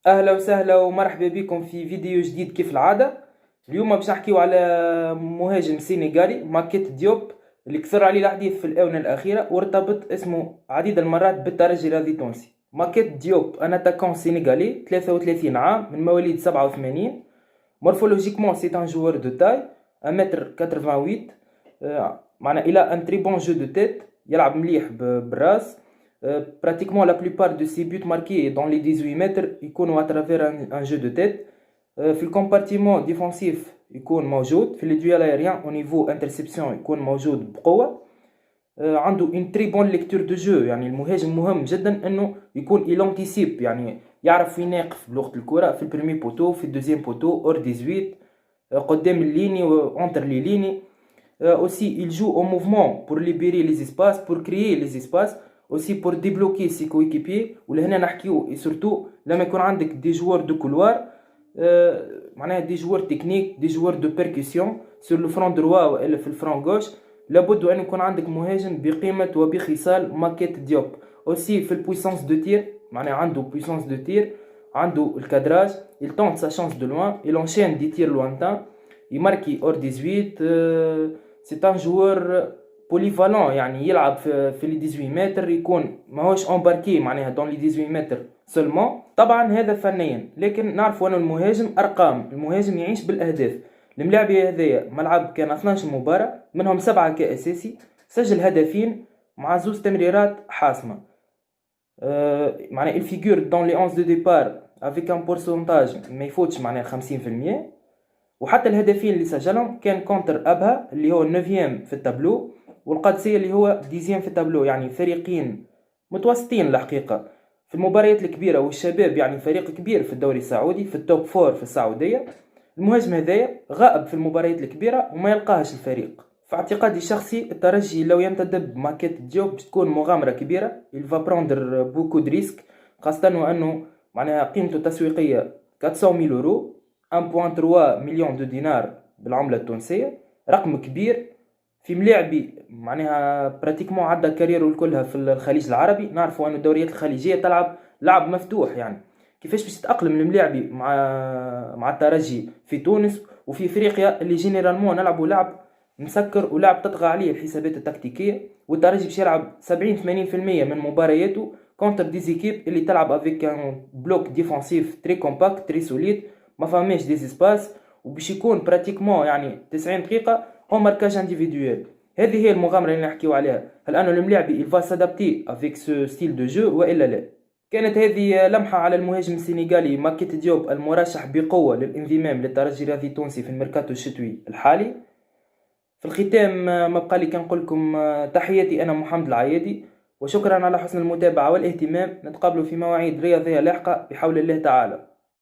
اهلا وسهلا ومرحبا بكم في فيديو جديد كيف العادة. اليوم باش نحكيو على مهاجم سينيغالي ماكيت ديوب اللي كثر عليه الحديث في الآونة الأخيرة وارتبط اسمه عديد المرات بالترجي الرياضي التونسي. ماكيت ديوب ان اتاكون سينيغالي 33 عام من مواليد 87. مورفولوجيكمون سي ان جوور دو تاي 1m88. معنا الى ان تري بون جو دو تيت، يلعب مليح بالراس. Pratiquement la plupart de ses buts marqués dans les 18 mètres يكونوا à travers un jeu de tête. في الكومبارتيمون ديفونسيف يكون موجود، في الديوال ايريان au niveau interception يكون موجود بقوة. عنده une très bonne lecture de jeu، يعني المهاجم مهم جدا انه يكون يلونتيسيب، يعني يعرف وين يقف بلغة الكرة، في البريمي بوتو، في الدوزيام بوتو، اور 18، قدام الليني وانتر لي ليني. aussi il joue au mouvement pour libérer les espaces, pour créer les espaces، aussi pour débloquer ses coéquipiers. ولهنا نحكيو سورتو لما يكون عندك دي جوار دو كولوار، معناها دي جوار تكنيك، دي جوار دو بيركسيون سور لو فرون دروا والا في الفرون غوش، لابد ان يكون عندك مهاجم بقيمه وبخصال ماكيت ديوب. aussi في البويسونس دو تير، معناها عنده بويسونس دو تير، عنده الكادراج، il tente sa chance de loin، il enchaîne des tirs lointains، يماركي اور 18. c'est un joueur بوليفالون، يعني يلعب في لي 18 متر، يكون ماهوش امباركي معناها دون لي 18 متر سولمون. طبعا هذا فنيا، لكن نعرفوا ان المهاجم ارقام، المهاجم يعيش بالاهداف. الملاعبي هذايا ملعب كان 12 مباراة منهم 7 كاساسي، سجل هدفين مع زوز تمريرات حاسمة. معناها الفيغور دون لي 11 دو ديبار افيك ان بورسونتاج ما يفوتش معناها 50%. وحتى الهدفين اللي سجلهم كان كونتر ابها اللي هو 9 في التابلو، والقادسية اللي هو 10 في التابلو، يعني فريقين متوسطين الحقيقة في المباريات الكبيرة. والشباب يعني فريق كبير في الدوري السعودي، في التوب فور في السعودية. المهاجم هذايا غائب في المباريات الكبيرة وما يلقاهش الفريق. في اعتقادي الشخصي الترجي لو ينتدب ماكيت ديوب باش تكون مغامرة كبيرة، il va prendre beaucoup de risques، خاصة وأنه معناها قيمته التسويقية 400,000 يورو، 1.3 مليون دو دينار بالعملة التونسية، رقم كبير في ملاعبي معناها براتيكمون عدى كاريرو كلها في الخليج العربي. نعرفوا أن الدوريات الخليجية تلعب لعب مفتوح، يعني كيفاش باش تتأقلم الملاعبي مع الترجي في تونس وفي افريقيا اللي جينيرالمون نلعبوا لعب مسكر ولعب تطغى عليه الحسابات التكتيكية. والترجي باش يلعب 70-80% من مبارياته كونتر دي زيكيب اللي تلعب افيك ان بلوك ديفونسيف تري كومباكت تري سوليد، ما فماش دي اسباس، وباش يكون براتيكمون يعني 90 دقيقة او ماركاج انديفيدويل. هذه هي المغامرة اللي نحكيو عليها، هل انه الملاعبي il va s'adapter avec ce style de jeu والا لا. كانت هذه لمحة على المهاجم السنغالي ماكيت ديوب المرشح بقوة للانضمام للترجي الرياضي التونسي في الميركاتو الشتوي الحالي. في الختام ما بقى لي كنقول لكم تحياتي انا محمد العيادي، وشكرا على حسن المتابعة والاهتمام. نتقابلوا في مواعيد رياضية لاحقة بحول الله تعالى.